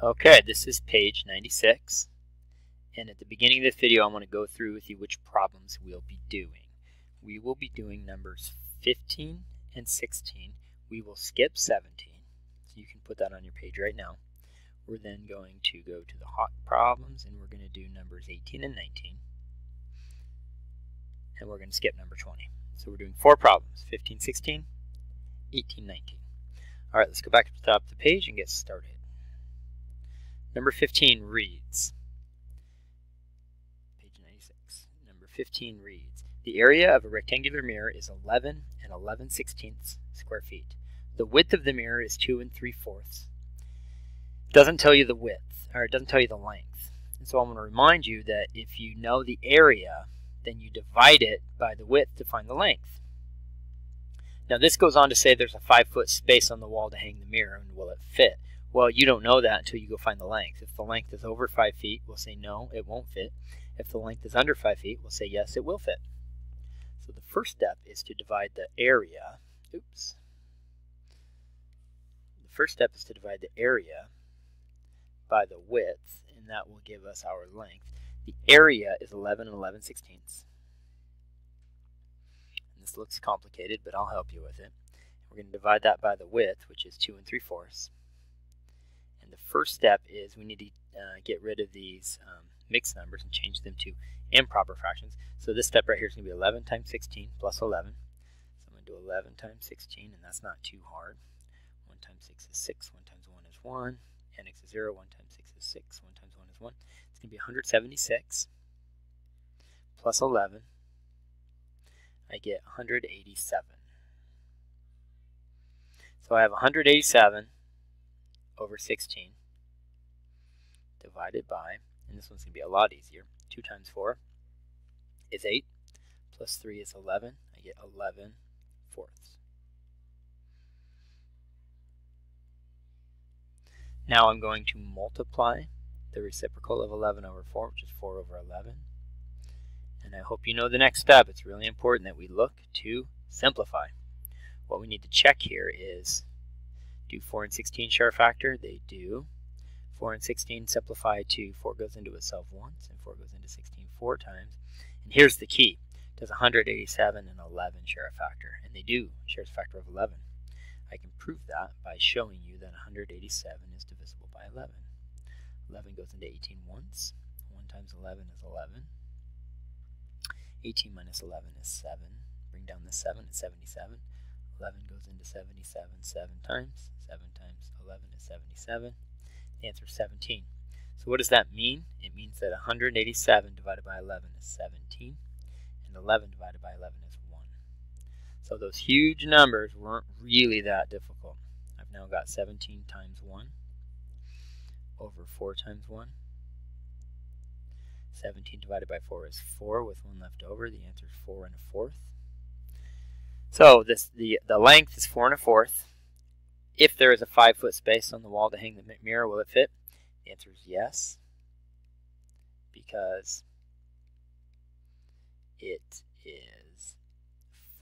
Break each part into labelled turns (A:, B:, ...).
A: Okay, this is page 96, and at the beginning of this video I want to go through with you which problems we'll be doing. We will be doing numbers 15 and 16. We will skip 17, so you can put that on your page right now. We're then going to go to the hot problems, and we're going to do numbers 18 and 19, and we're going to skip number 20. So we're doing 4 problems, 15, 16, 18, 19. Alright, let's go back to the top of the page and get started. Number 15 reads, page 96, number 15 reads, the area of a rectangular mirror is 11 and 11/16 square feet. The width of the mirror is 2 3/4. It doesn't tell you the width, or it doesn't tell you the length. And so I'm going to remind you that if you know the area, then you divide it by the width to find the length. Now this goes on to say there's a 5-foot space on the wall to hang the mirror, and will it fit? Well, you don't know that until you go find the length. If the length is over 5 feet, we'll say no, it won't fit. If the length is under 5 feet, we'll say yes, it will fit. So the first step is to divide the area. Oops. The first step is to divide the area by the width, and that will give us our length. The area is 11 and 11/16. And this looks complicated, but I'll help you with it. We're going to divide that by the width, which is 2 3/4. The first step is we need to get rid of these mixed numbers and change them to improper fractions. So this step right here is going to be 11 times 16 plus 11. So I'm going to do 11 times 16, and that's not too hard. 1 times 6 is 6, 1 times 1 is 1, and x is 0, 1 times 6 is 6, 1 times 1 is 1. It's going to be 176 plus 11. I get 187. So I have 187 over 16 divided by, and this one's going to be a lot easier, 2 times 4 is 8, plus 3 is 11, I get 11/4. Now I'm going to multiply the reciprocal of 11 over 4, which is 4 over 11, and I hope you know the next step. It's really important that we look to simplify. What we need to check here is, do 4 and 16 share a factor? They do. 4 and 16 simplify to 4 goes into itself once, and 4 goes into 16 4 times. And here's the key. Does 187 and 11 share a factor? And they do. Shares a factor of 11. I can prove that by showing you that 187 is divisible by 11. 11 goes into 18 once. 1 times 11 is 11. 18 minus 11 is 7. Bring down the 7, it's 77. 11 goes into 77 7 times. 7 times 11 is 77. The answer is 17. So what does that mean? It means that 187 divided by 11 is 17, and 11 divided by 11 is 1. So those huge numbers weren't really that difficult. I've now got 17 times 1 over 4 times 1. 17 divided by 4 is 4 with 1 left over. The answer is 4 1/4. So the length is 4 1/4. If there is a 5-foot space on the wall to hang the mirror, will it fit? The answer is yes, because it is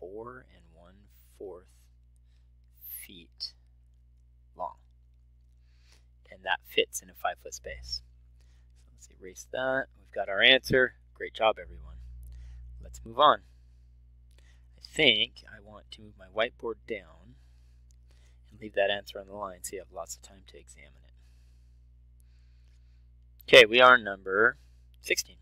A: 4 1/4 feet long, and that fits in a 5-foot space. So let's erase that. We've got our answer. Great job, everyone. Let's move on. I think I want to move my whiteboard down and leave that answer on the line so you have lots of time to examine it. Okay, we are number 16.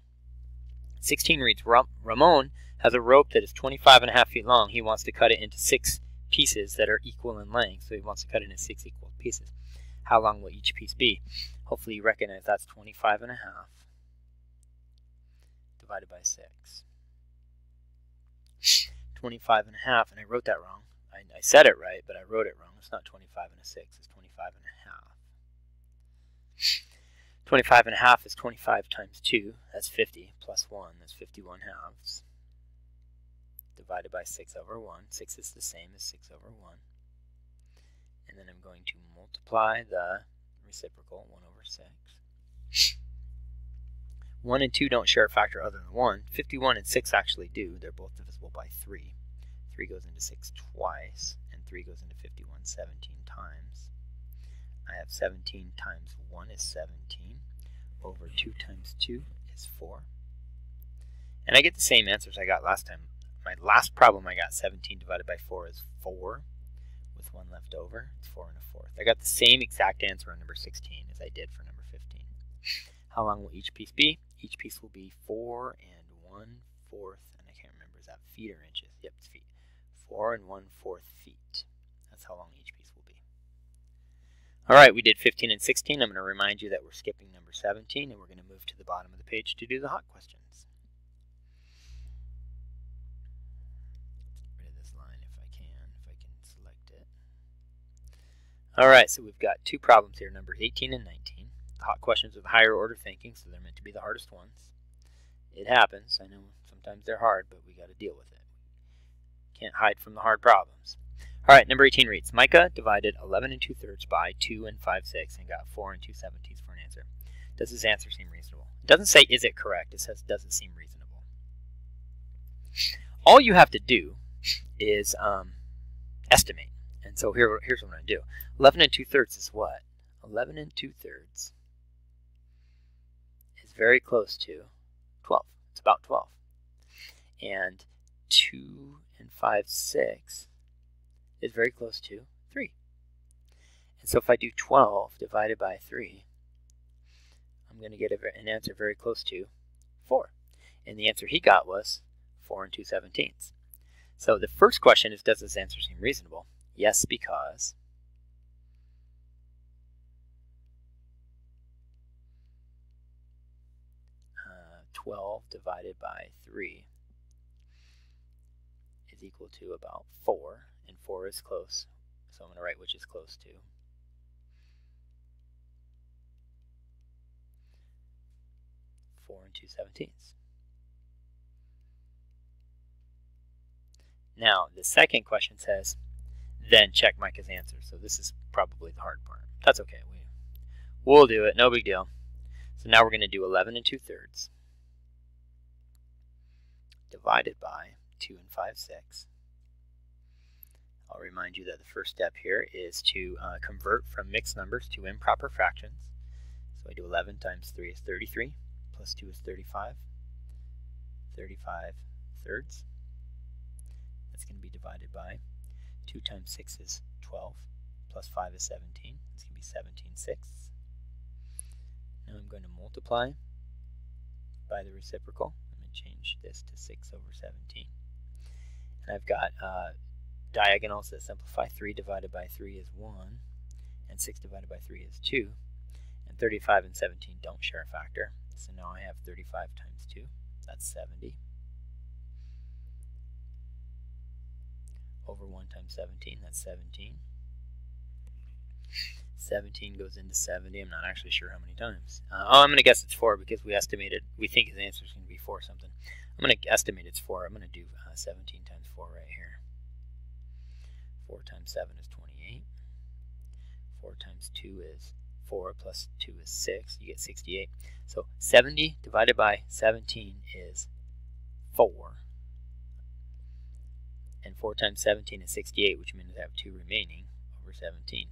A: 16 reads, Ramon has a rope that is 25.5 feet long. He wants to cut it into 6 pieces that are equal in length, so he wants to cut it into 6 equal pieces. How long will each piece be? Hopefully you recognize that's 25.5 divided by 6. 25.5, and I wrote that wrong. I said it right, but I wrote it wrong. It's not 25 and a 6, it's 25.5. 25.5 is 25 times 2, that's 50, plus 1, that's 51/2. Divided by 6 over 1. 6 is the same as 6 over 1. And then I'm going to multiply the reciprocal, 1 over 6. 1 and 2 don't share a factor other than 1. 51 and 6 actually do. They're both divisible by 3. 3 goes into 6 twice, and 3 goes into 51 17 times. I have 17 times 1 is 17 over 2 times 2 is 4. And I get the same answers I got last time. My last problem I got 17 divided by 4 is 4 with 1 left over. It's 4 1/4. I got the same exact answer on number 16 as I did for number 15. How long will each piece be? Each piece will be 4 1/4, and I can't remember, is that feet or inches? Yep, it's feet. 4 1/4 feet. That's how long each piece will be. All right, we did 15 and 16. I'm going to remind you that we're skipping number 17, and we're going to move to the bottom of the page to do the hot questions. Get rid of this line if I can select it. All right, so we've got two problems here, numbers 18 and 19. The hot questions with higher order thinking, so they're meant to be the hardest ones. It happens. I know sometimes they're hard, but we got to deal with it. Can't hide from the hard problems. All right, number 18 reads, Micah divided 11 2/3 by 2 5/6 and got 4 2/17 for an answer. Does his answer seem reasonable? It doesn't say is it correct, it says does it seem reasonable. All you have to do is estimate. And so here's what I'm going to do. 11 2/3 is what? 11 2/3 is very close to 12. It's about 12. And 2 5/6 is very close to 3. And so if I do 12 divided by 3, I'm going to get an answer very close to 4. And the answer he got was 4 2/17. So the first question is, does this answer seem reasonable? Yes, because 12 divided by 3 is equal to about 4, and 4 is close, so I'm going to write which is close to. Four 2/17. Now, the second question says, then check Micah's answer. So this is probably the hard part. That's okay. We'll do it. No big deal. So now we're going to do 11 2/3 divided by 2 5/6. I'll remind you that the first step here is to convert from mixed numbers to improper fractions. So I do 11 times 3 is 33, plus 2 is 35, 35 thirds. That's going to be divided by 2 times 6 is 12, plus 5 is 17. It's going to be 17 sixths. Now I'm going to multiply by the reciprocal. I'm going to change this to 6 over 17. And I've got diagonals that simplify. 3 divided by 3 is 1, and 6 divided by 3 is 2. And 35 and 17 don't share a factor. So now I have 35 times 2. That's 70. Over 1 times 17, that's 17. 17 goes into 70. I'm not actually sure how many times. I'm going to guess it's 4 because we think his answer is going to be 4 something. I'm going to estimate it's 4. I'm going to do 17 times 4 right here. 4 times 7 is 28. 4 times 2 is 4, plus 2 is 6. You get 68. So 70 divided by 17 is 4. And 4 times 17 is 68, which means I have 2 remaining over 17.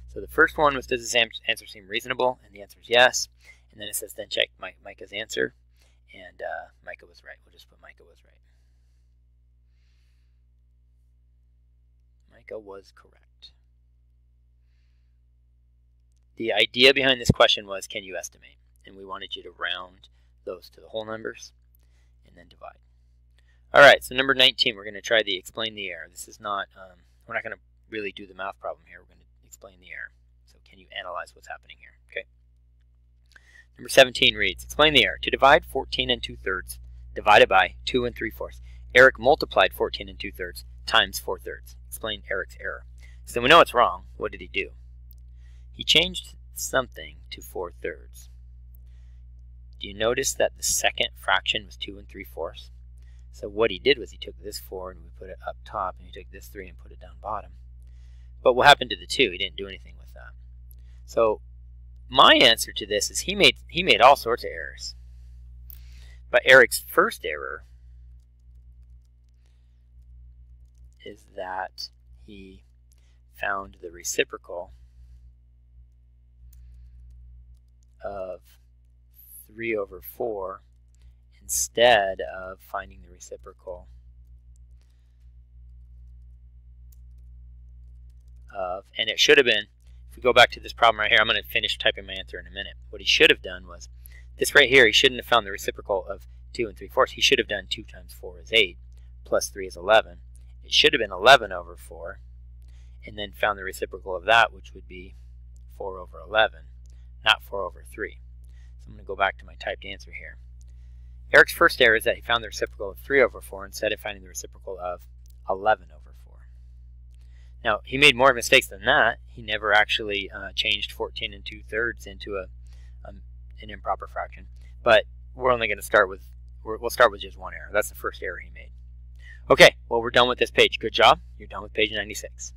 A: So the first one was, does this answer seem reasonable? And the answer is yes. And then it says, then check Micah's answer. And Micah was right. We'll just put Micah was right. Micah was correct. The idea behind this question was, can you estimate? And we wanted you to round those to the whole numbers and then divide. All right, so number 19, we're going to try the explain the error. This is not, we're not going to really do the math problem here. We're going to explain the error. So can you analyze what's happening here? Okay. Number 17 reads, explain the error. To divide 14 2/3 divided by 2 3/4. Eric multiplied 14 2/3 times 4/3. Explain Eric's error. So we know it's wrong. What did he do? He changed something to 4/3. Do you notice that the second fraction was 2 3/4? So what he did was he took this 4 and we put it up top, and he took this 3 and put it down bottom. But what happened to the 2? He didn't do anything with that. So my answer to this is he made all sorts of errors. But Eric's first error is that he found the reciprocal 3 over 4 instead of finding the reciprocal of, and it should have been, if we go back to this problem right here, I'm going to finish typing my answer in a minute. What he should have done was, this right here, he shouldn't have found the reciprocal of 2 3/4. He should have done 2 times 4 is 8, plus 3 is 11. It should have been 11 over 4, and then found the reciprocal of that, which would be 4 over 11, not 4 over 3. So I'm going to go back to my typed answer here. Eric's first error is that he found the reciprocal of 3 over 4 instead of finding the reciprocal of 11 over 4. Now, he made more mistakes than that. He never actually changed 14 2/3 into an improper fraction. But we're only going to start with, we'll start with just one error. That's the first error he made. Okay, well, we're done with this page. Good job. You're done with page 96.